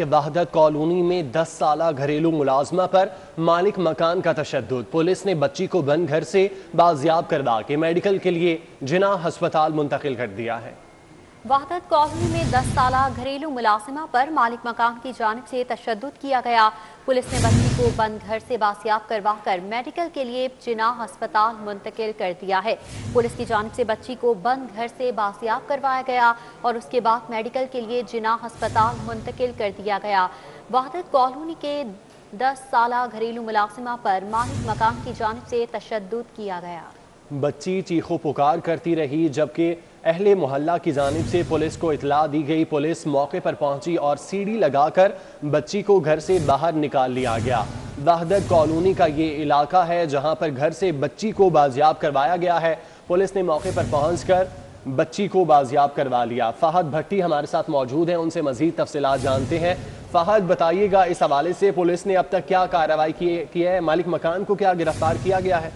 वहदत colony में 10 साला घरेलू मुलाजमा पर मालिक मकान का तशद्दुद। पुलिस ने बच्ची को बंद घर से बाजियाब करवा के मेडिकल के लिए जिन्ना अस्पताल मुंतकिल कर दिया है। वहदत कॉलोनी में 10 साला घरेलू मुलाजिमा पर मालिक मकान की जानिब से तशद्दुद किया गया। पुलिस ने बच्ची को बंद घर से बाजियाब करवा कर मेडिकल के लिए जिन्ना अस्पताल मुंतकिल कर दिया है। पुलिस की जानिब से बच्ची को बंद घर से बाजियाब करवाया गया और उसके बाद मेडिकल के लिए जिन्ना अस्पताल मुंतकिल कर दिया गया। वहदत कॉलोनी के 10 साला घरेलू मुलाजिमा पर मालिक मकान की जानिब से तशद्दुद किया गया। बच्ची चीखो पुकार करती रही, जबकि अहले मोहल्ला की जानिब से पुलिस को इतला दी गई। पुलिस मौके पर पहुंची और सीढ़ी लगाकर बच्ची को घर से बाहर निकाल लिया गया। वहदत कॉलोनी का ये इलाका है जहां पर घर से बच्ची को बाजियाब करवाया गया है। पुलिस ने मौके पर पहुंचकर बच्ची को बाजियाब करवा लिया। फहद भट्टी हमारे साथ मौजूद हैं, उनसे मजीद तफसीलात जानते हैं। फहद, बताइएगा इस हवाले से पुलिस ने अब तक क्या कार्रवाई की है? मालिक मकान को क्या गिरफ्तार किया गया है?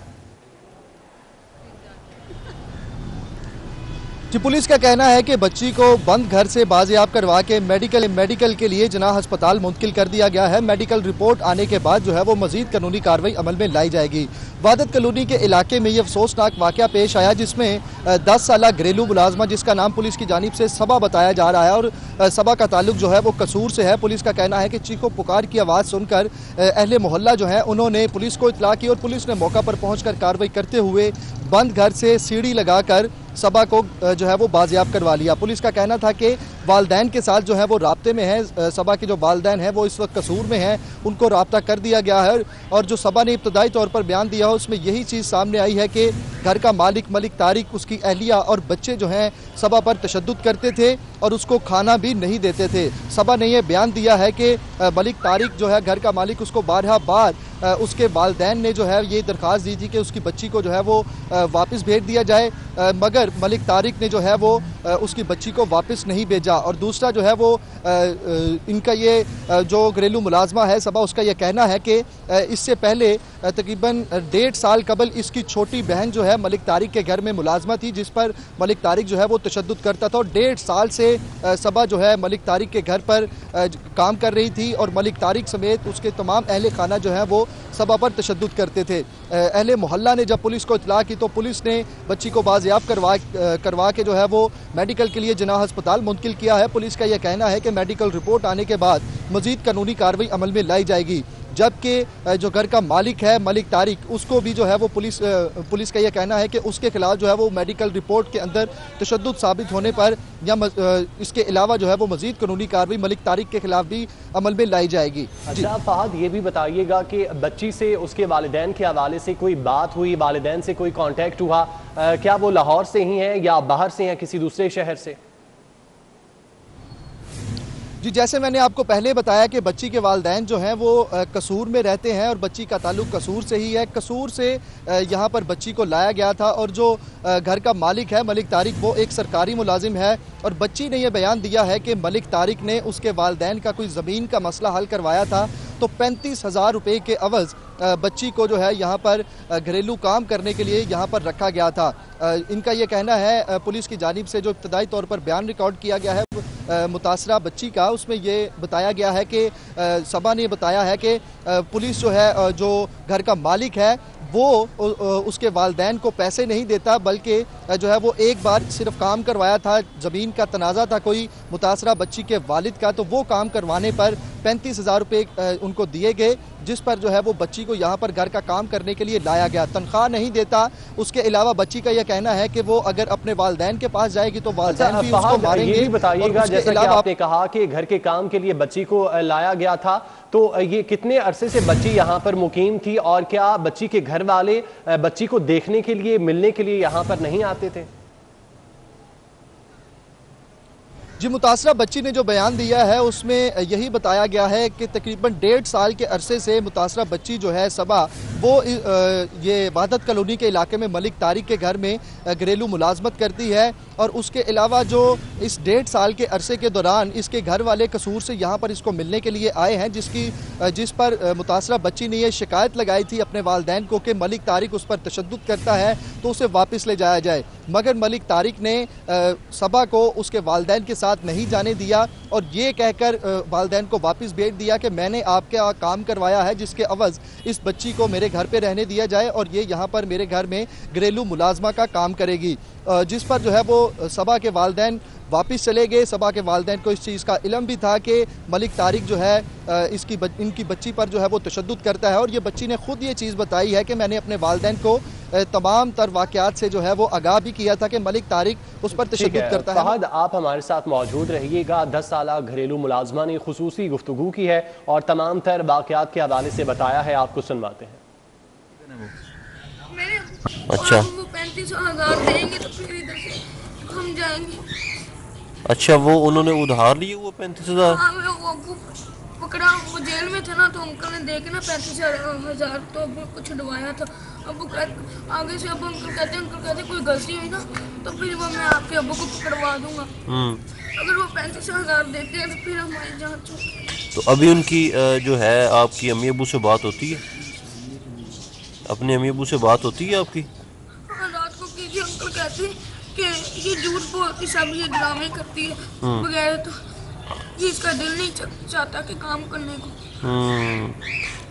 जी, पुलिस का कहना है कि बच्ची को बंद घर से बाजियाब करवा के मेडिकल के लिए जिन्ना अस्पताल मुंतकिल कर दिया गया है। मेडिकल रिपोर्ट आने के बाद जो है वो मजीद कानूनी कार्रवाई अमल में लाई जाएगी। वहदत कॉलोनी के इलाके में ये अफसोसनाक वाकया पेश आया जिसमें 10 साला घरेलू मुलाजमा, जिसका नाम पुलिस की जानिब से सबा बताया जा रहा है और सबा का ताल्लुक जो है वो कसूर से है। पुलिस का कहना है कि चीखो पुकार की आवाज़ सुनकर अहले मोहल्ला जो है उन्होंने पुलिस को इतला की और पुलिस ने मौका पर पहुँच कार्रवाई करते हुए बंद घर से सीढ़ी लगाकर सबा को जो है वो बाजियाब करवा लिया। पुलिस का कहना था कि वालदैन के साथ जो है वो राब्ते में है। सबा के जो वालदैन हैं वो इस वक्त कसूर में हैं, उनको राब्ता कर दिया गया है और जो सबा ने इब्तदाई तौर पर बयान दिया उसमें यही चीज़ सामने आई है कि घर का मालिक मलिक तारिक, उसकी अहलिया और बच्चे जो हैं सबा पर तशद्दुद करते थे और उसको खाना भी नहीं देते थे। सबा ने यह बयान दिया है कि मलिक तारिक जो है घर का मालिक, उसको बारहा बार उसके वालदैन ने जो है ये दरख्वास्त दी थी कि उसकी बच्ची को जो है वो वापस भेज दिया जाए, मगर मलिक तारिक ने जो है वो उसकी बच्ची को वापस नहीं भेजा। और दूसरा जो है वो इनका ये जो घरेलू मुलाजमा है सबा, उसका ये कहना है कि इससे पहले तकरीबन 1.5 साल कबल इसकी छोटी बहन जो है मलिक तारिक के घर में मुलाजमा थी, जिस पर मलिक तारिक जो है वो तशद्दुद करता था और 1.5 साल से सबा जो है मलिक तारिक के घर पर काम कर रही थी और मलिक तारिक समेत उसके तमाम अहले खाना जो है वो सबा पर तशद्दुद करते थे। अहले मोहल्ला ने जब पुलिस को इतला की तो पुलिस ने बच्ची को बाजियाब करवा के जो है वो मेडिकल के लिए जिन्ना अस्पताल मुंतकिल किया है। पुलिस का यह कहना है कि मेडिकल रिपोर्ट आने के बाद मजीद कानूनी कार्रवाई अमल में लाई जाएगी, जबकि जो घर का मालिक है मलिक तारिक, उसको भी जो है वो पुलिस का यह कहना है कि उसके खिलाफ जो है वो मेडिकल रिपोर्ट के अंदर तशद्दुद साबित होने पर या इसके अलावा जो है वो मजीद कानूनी कार्रवाई मलिक तारिक के खिलाफ भी अमल में लाई जाएगी। अच्छा फहद, ये भी बताइएगा कि बच्ची से उसके वालिदैन के हवाले से कोई बात हुई, वालिदैन से कोई कॉन्टेक्ट हुआ? क्या वो लाहौर से ही हैं या बाहर से हैं, किसी दूसरे शहर से? जी, जैसे मैंने आपको पहले बताया कि बच्ची के वालदैन जो हैं वो कसूर में रहते हैं और बच्ची का ताल्लुक कसूर से ही है। कसूर से यहाँ पर बच्ची को लाया गया था और जो घर का मालिक है मलिक तारिक, वो एक सरकारी मुलाजिम है और बच्ची ने यह बयान दिया है कि मलिक तारिक ने उसके वालदैन का कोई ज़मीन का मसला हल करवाया था तो 35,000 रुपये के अवज़ बच्ची को जो है यहाँ पर घरेलू काम करने के लिए यहाँ पर रखा गया था। इनका ये कहना है, पुलिस की जानिब से जो इब्तदाई तौर पर बयान रिकॉर्ड किया गया है मुतासरा बच्ची का, उसमें ये बताया गया है कि सबा ने बताया है कि पुलिस जो है जो घर का मालिक है वो उसके वालदैन को पैसे नहीं देता, बल्कि जो है वो एक बार सिर्फ काम करवाया था, ज़मीन का तनाज़ा था कोई मुतासरा बच्ची के वालिद का, तो वो काम करवाने पर 35,000 रुपये उनको दिए गए, जिस पर जो है वो बच्ची को यहाँ पर घर का काम करने के लिए लाया गया। तनख्वाह नहीं देता। उसके अलावा बच्ची का यह कहना है कि वो अगर अपने वालदैन के पास जाएगी तो वालदैन भी उसको मारेंगे। ये भी बताइएगा, जैसा कि आपने कहा कि घर के काम के लिए बच्ची को लाया गया था, तो ये कितने अरसे से बच्ची यहाँ पर मुकीम थी और क्या बच्ची के घर वाले बच्ची को देखने के लिए, मिलने के लिए यहाँ पर नहीं आते थे? जी, मुतासरा बच्ची ने जो बयान दिया है उसमें यही बताया गया है कि तकरीबन 1.5 साल के अरसे से मुतासरा बच्ची जो है सबा वो ये वहादत कॉलोनी के इलाके में मलिक तारिक के घर में घरेलू मुलाजमत करती है। और उसके अलावा जो इस 1.5 साल के अरसे के दौरान इसके घर वाले कसूर से यहाँ पर इसको मिलने के लिए आए हैं, जिस पर मुतासरा बच्ची ने ये शिकायत लगाई थी अपने वालिदैन को कि मलिक तारिक उस पर तशद्दुद करता है तो उसे वापस ले जाया जाए। मगर मलिक तारिक ने सबा को उसके वालिदैन के साथ नहीं जाने दिया और ये कहकर वालिदैन को वापस भेज दिया कि मैंने आपके काम करवाया है, जिसके अवज़ इस बच्ची को मेरे घर पे रहने दिया जाए और ये यहाँ पर मेरे घर में घरेलू मुलाजमा का काम करेगी। जिस पर जो है वो सबा के वालिदैन वापस चले गए। सबा के वालिदैन को इस चीज़ का इल्म भी था कि मलिक तारिक जो है इनकी बच्ची पर जो है वो तशद्दुद करता है और ये बच्ची ने खुद ये चीज़ बताई है कि मैंने अपने वालिदैन को तमाम तर वाक़यात से जो है वो आगाह भी किया था कि मलिक तारिक उस पर तशद्दुद करता है। फहद, आप हमारे साथ मौजूद रहिएगा। 10 साला घरेलू मुलाजमा ने खुसूसी गुफ्तगू की है और तमाम तर वाक़यात के हवाले से बताया है, आपको सुनवाते हैं। अच्छा, वो 35,000 देंगे तो फिर इधर से हम जाएंगे। अच्छा, वो उन्होंने उधार लिए वो 35,000? हाँ, वो पकड़ा, वो जेल में थे ना, तो अंकल ने देखे ना 35,000, तो अब को छुड़वाया था। अब आगे से अब अंकल कहते कोई गलती हुई ना तो फिर वो मैं आपके अब्बू को पकड़वा दूंगा। अगर वो 35,000 देते हैं तो फिर हमारी जांच होगी। तो अभी उनकी जो है आपकी अम्मी अब्बू से बात होती है? अपने अम्मी अब्बू से बात होती है आपकी? हाँ, रात को कीजिए। अंकल कहते हैं कि ये झूठ बोलती, सब ये ड्रामे करती है बगैर, तो ये इसका दिल नहीं चाहता कि काम करने को।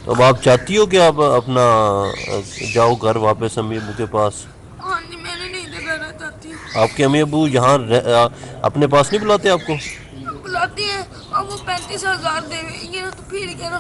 अब आप चाहती हो कि आप अपना जाओ घर वापस अम्मी अब्बू के पास? हाँ जी, मैंने नहीं इधर रहना चाहती हूँ। आपके अम्मी अब्बू यहाँ अपने पास नहीं बुलाते आपको? बुलाती हैं और वो 35,000 देंगे ना तो फिर कह रहा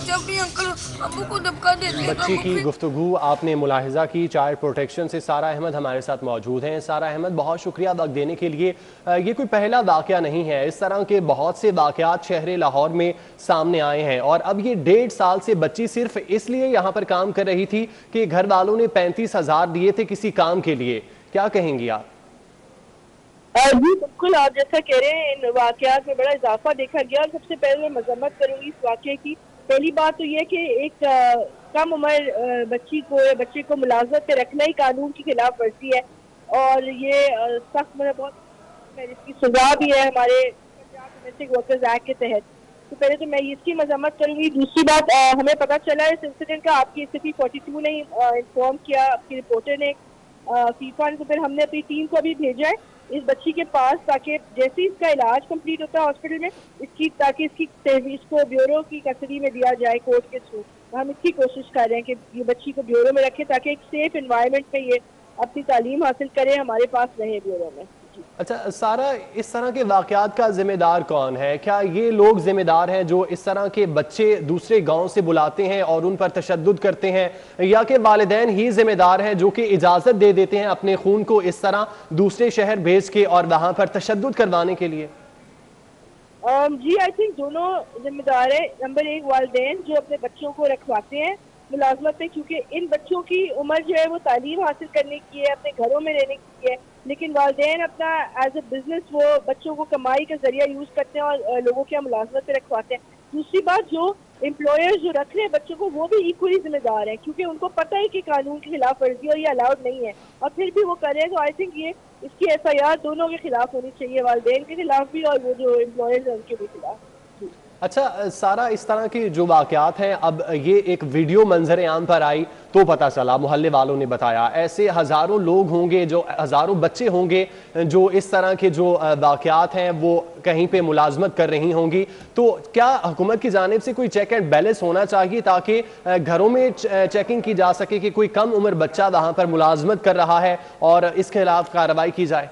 जब भी अंकल अब्बू को धक्का देते हैं। बच्ची की गुफ्तगू आपने मुलाहिजा की। चाइल्ड प्रोटेक्शन से सारा अहमद हमारे साथ मौजूद हैं। सारा अहमद, बहुत शुक्रिया वक्त देने के लिए। ये कोई पहला वाक़या नहीं है, इस तरह के बहुत से वाक़यात शहर लाहौर में सामने आए हैं और अब ये 1.5 साल से बच्ची सिर्फ इसलिए यहाँ पर काम कर रही थी कि घर वालों ने 35,000 दिए थे किसी काम के लिए। क्या कहेंगी आप? जी बिल्कुल, आप जैसा कह रहे हैं इन वाकयात में बड़ा इजाफा देखा गया और सबसे पहले मैं मजम्मत करूंगी इस वाकये की। पहली बात तो यह कि एक कम उम्र बच्ची को या बच्चे को मुलाजमत पे रखना ही कानून की खिलाफ वर्जी है और ये सख्त बहुत इसकी सजा भी है हमारे डोमेस्टिक वर्कर्स एक्ट के तहत। तो पहले तो मैं इसकी मजम्मत करूंगी। दूसरी बात, हमें पता चला इस इंसिडेंट का आपकी स्थिति 42 ने इन्फॉर्म किया, आपकी रिपोर्टर ने, फीफा ने, तो फिर हमने अपनी टीम को अभी भेजा है इस बच्ची के पास ताकि जैसे ही इसका इलाज कंप्लीट होता है हॉस्पिटल में ताकि इसकी तहवीज़ को ब्यूरो की कस्टडी में दिया जाए कोर्ट के थ्रू। हम इसकी कोशिश कर रहे हैं कि ये बच्ची को ब्यूरो में रखें ताकि एक सेफ एनवायरनमेंट में ये अपनी तालीम हासिल करे, हमारे पास रहे ब्यूरो में। अच्छा सारा, इस तरह के वाक़यात का जिम्मेदार कौन है? क्या ये लोग जिम्मेदार हैं जो इस तरह के बच्चे दूसरे गांव से बुलाते हैं और उन पर तशद्दुद करते हैं, या कि वालिदैन ही जिम्मेदार हैं जो कि इजाज़त दे देते हैं अपने खून को इस तरह दूसरे शहर भेज के और वहां पर तशद्दुद करवाने के लिए? जी आई थिंक दोनों जिम्मेदार है। नंबर एक वालिदैन जो अपने बच्चों को रखवाते हैं मुलाजमत में, क्योंकि इन बच्चों की उम्र जो है वो तालीम हासिल करने की है, अपने घरों में रहने की है, लेकिन वालिदैन अपना एज ए बिजनेस वो बच्चों को कमाई का जरिया यूज करते हैं और लोगों के यहाँ मुलाजमत पे रखवाते हैं। दूसरी बात, जो एम्प्लॉयर्स जो रख रहे हैं बच्चों को वो भी इक्वली जिम्मेदार हैं क्योंकि उनको पता है कि कानून की खिलाफ वर्जी और ये अलाउड नहीं है और फिर भी वो कर रहे हैं। तो आई थिंक ये इसकी FIR दोनों के खिलाफ होनी चाहिए, वालिदैन के खिलाफ भी और वो जो एम्प्लॉयर्स हैं उनके भी खिलाफ। अच्छा सारा, इस तरह की जो वाक़यात हैं, अब ये एक वीडियो मंजर आम पर आई तो पता चला, मोहल्ले वालों ने बताया, ऐसे हज़ारों लोग होंगे, जो हज़ारों बच्चे होंगे जो इस तरह के जो वाक़यात हैं वो कहीं पे मुलाजमत कर रही होंगी। तो क्या हुकूमत की जानिब से कोई चेक एंड बैलेंस होना चाहिए ताकि घरों में चेकिंग की जा सके कि कोई कम उम्र बच्चा वहाँ पर मुलाजमत कर रहा है और इसके खिलाफ कार्रवाई की जाए?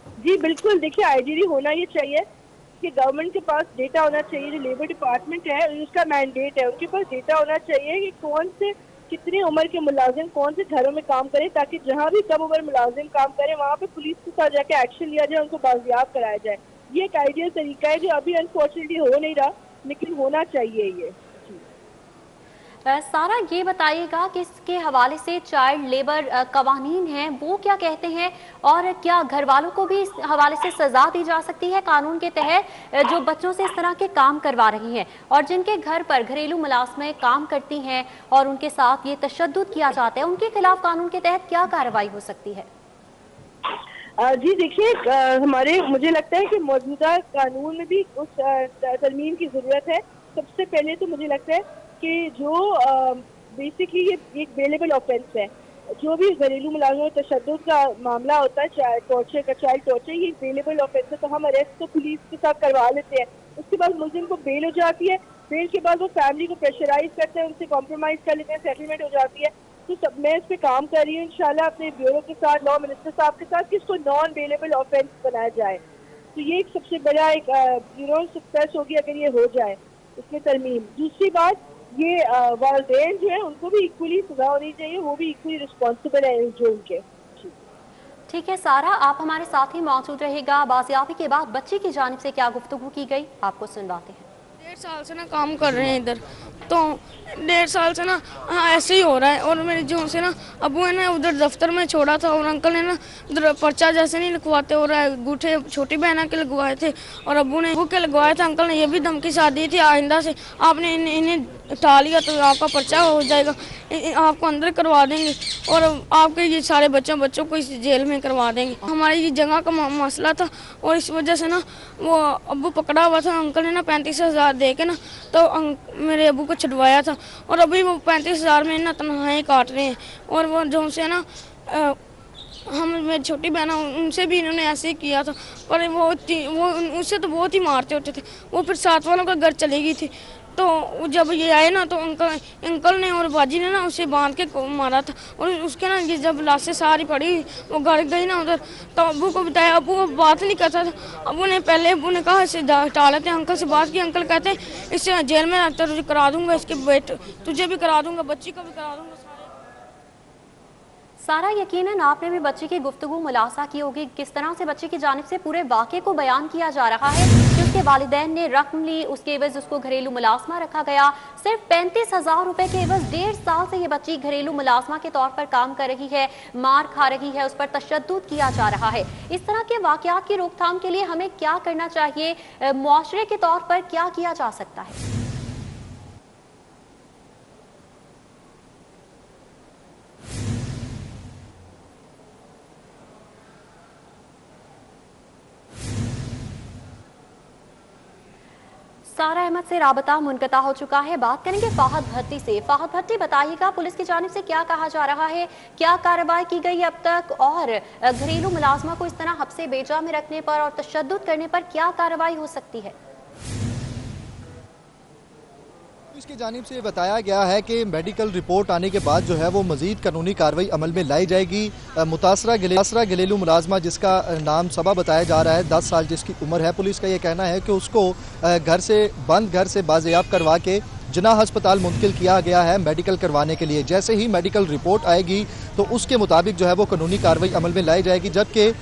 जी बिल्कुल, देखिए IGD होना ये चाहिए कि गवर्नमेंट के पास डेटा होना चाहिए, जो लेबर डिपार्टमेंट है उसका मैंडेट है, उनके पास डेटा होना चाहिए कि कौन से कितनी उम्र के मुलाजिम कौन से घरों में काम करें, ताकि जहाँ भी कम उम्र मुलाजिम काम करें वहाँ पे पुलिस के साथ जाके एक्शन लिया जाए, उनको बाजियाब कराया जाए। ये एक आइडियल तरीका है जो अभी अनफॉर्चुनेटली हो नहीं रहा, लेकिन होना चाहिए ये। सारा ये बताइएगा कि इसके हवाले से चाइल्ड लेबर कवानीन हैं वो क्या कहते हैं, और क्या घर वालों को भी इस हवाले से सजा दी जा सकती है कानून के तहत जो बच्चों से इस तरह के काम करवा रही हैं, और जिनके घर पर घरेलू मुलाजमें काम करती हैं और उनके साथ ये तशद्दुद किया जाता है, उनके खिलाफ कानून के तहत क्या कार्रवाई हो सकती है? जी देखिए, हमारे मुझे लगता है कि मौजूदा कानून में भी उस तरमीम की जरूरत है। सबसे पहले तो मुझे लगता है कि जो बेसिकली ये एक बेलेबल ऑफेंस है, जो भी घरेलू मुलाजमत तशद्दुद का मामला होता है, चाइल्ड टॉर्चर, ये बेलेबल ऑफेंस है, तो हम अरेस्ट तो पुलिस के साथ करवा लेते हैं। उसके बाद मुलजिम को बेल हो जाती है, बेल के बाद वो फैमिली को प्रेशराइज करते हैं, उनसे कॉम्प्रोमाइज कर लेते हैं, सेटलमेंट हो जाती है। तो सब मैं इस पे काम कर रही हूँ इंशाल्लाह अपने ब्यूरो के साथ, लॉ मिनिस्टर साहब के साथ, कि इसको नॉन बेलेबल ऑफेंस बनाया जाए। तो ये एक सबसे बड़ा एक सक्सेस होगी अगर ये हो जाए इसमें तरमीम। दूसरी बात, ये वालिदैन जो है उनको भी इक्वली सजा होनी चाहिए, वो भी इक्वली रिस्पॉन्सिबल है जो उनके। ठीक है सारा, आप हमारे साथ ही मौजूद रहेगा। बाजियाबी के बाद बच्ची की जानिब से क्या गुफ्तगू की गई, आपको सुनवाते हैं। 1.5 साल से ना काम कर रहे हैं इधर, तो 1.5 साल से ना ऐसे ही हो रहा है। और मेरे जो से ना अबू है ना उधर दफ्तर में छोड़ा था, और अंकल ने ना उधर पर्चा जैसे नहीं लिखवाते और अंगूठे छोटी बहना के लगवाए थे, और अबू ने के लगवाए थे। अंकल ने ये भी धमकी साथ दी थी, आइंदा से आपने इन्हें उठा लिया तो आपका पर्चा हो जाएगा, आपको अंदर करवा देंगे और आपके ये सारे बच्चों को इस जेल में करवा देंगे। हमारी ये जगह का मसला था, और इस वजह से ना वो अबू पकड़ा हुआ था। अंकल ने ना 35,000 दे के ना तो मेरे अबू को छुड़वाया था, और अभी वो 35,000 में ना तनख्वाहें काट रहे हैं। और वो जो से ना हम मेरी छोटी बहन उनसे भी इन्होंने ऐसे ही किया था, पर वो उससे तो बहुत ही मारते होते थे। वो फिर साथ वालों का घर चली गई थी, तो जब ये आए ना तो अंकल ने और बाजी ने ना उसे बांध के मारा था। और उसके ना ये जब लाशें सारी पड़ी, वो घर गई ना उधर, तो अबू को बताया। अबू बात नहीं करता था। अबू ने कहा इसे हटा लेते हैं। अंकल से बात की, अंकल कहते हैं इसे जेल में रखता, तुझे करा दूंगा, इसके बेटे तुझे भी करा दूंगा, बच्ची को भी करा दूंगा। सारा, यकीनन आपने भी बच्ची की गुफ्तगू मुलासा की होगी, किस तरह से बच्ची की जानिब से पूरे वाक़े को बयान किया जा रहा है कि उसके वालिदैन ने रकम ली, उसके एवज उसको घरेलू मुलाजमा रखा गया। सिर्फ 35,000 रुपए के एवज 1.5 साल से ये बच्ची घरेलू मुलाजमा के तौर पर काम कर रही है, मार खा रही है, उस पर तशद्दुद किया जा रहा है। इस तरह के वाक़यात की रोकथाम के लिए हमें क्या करना चाहिए, मुआशरे के तौर पर क्या किया जा सकता है? सारा अहमद से राबता मुनक़ता हो चुका है। बात करेंगे फाहद भट्टी से। फाहद भट्टी, बताइएगा पुलिस की जानिब से क्या कहा जा रहा है, क्या कार्रवाई की गई अब तक, और घरेलू मुलाजमा को इस तरह हब्से बेजा में रखने पर और तशद्दुद करने पर क्या कार्रवाई हो सकती है? पुलिस की जानिब से बताया गया है कि मेडिकल रिपोर्ट आने के बाद जो है वो मजीद कानूनी कार्रवाई अमल में लाई जाएगी। मुतासरा घरेलू मुलाजमा जिसका नाम सबा बताया जा रहा है, 10 साल जिसकी उम्र है, पुलिस का ये कहना है कि उसको बंद घर से बाजियाब करवा के जिनाह अस्पताल मुंतकिल किया गया है मेडिकल करवाने के लिए। जैसे ही मेडिकल रिपोर्ट आएगी तो उसके मुताबिक जो है वो कानूनी कार्रवाई अमल में लाई जाएगी, जबकि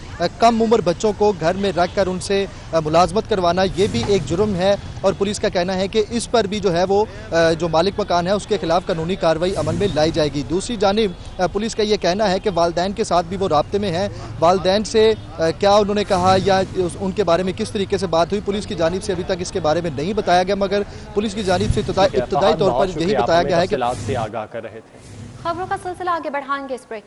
कम उम्र बच्चों को घर में रख कर उनसे मुलाजमत करवाना ये भी एक जुर्म है। और पुलिस का कहना है कि इस पर भी जो है वो जो मालिक मकान है उसके खिलाफ कानूनी कार्रवाई अमल में लाई जाएगी। दूसरी जानिब पुलिस का ये कहना है कि वालिदैन के साथ भी वो राब्ते में है। वालिदैन से क्या उन्होंने कहा या उनके बारे में किस तरीके से बात हुई, पुलिस की जानिब से अभी तक इसके बारे में नहीं बताया गया, मगर पुलिस की जानिब से इब्तदाई तौर पर यही बताया गया है कि से आगाह कर रहे थे। खबरों का सिलसिला आगे बढ़ाएंगे इस ब्रेक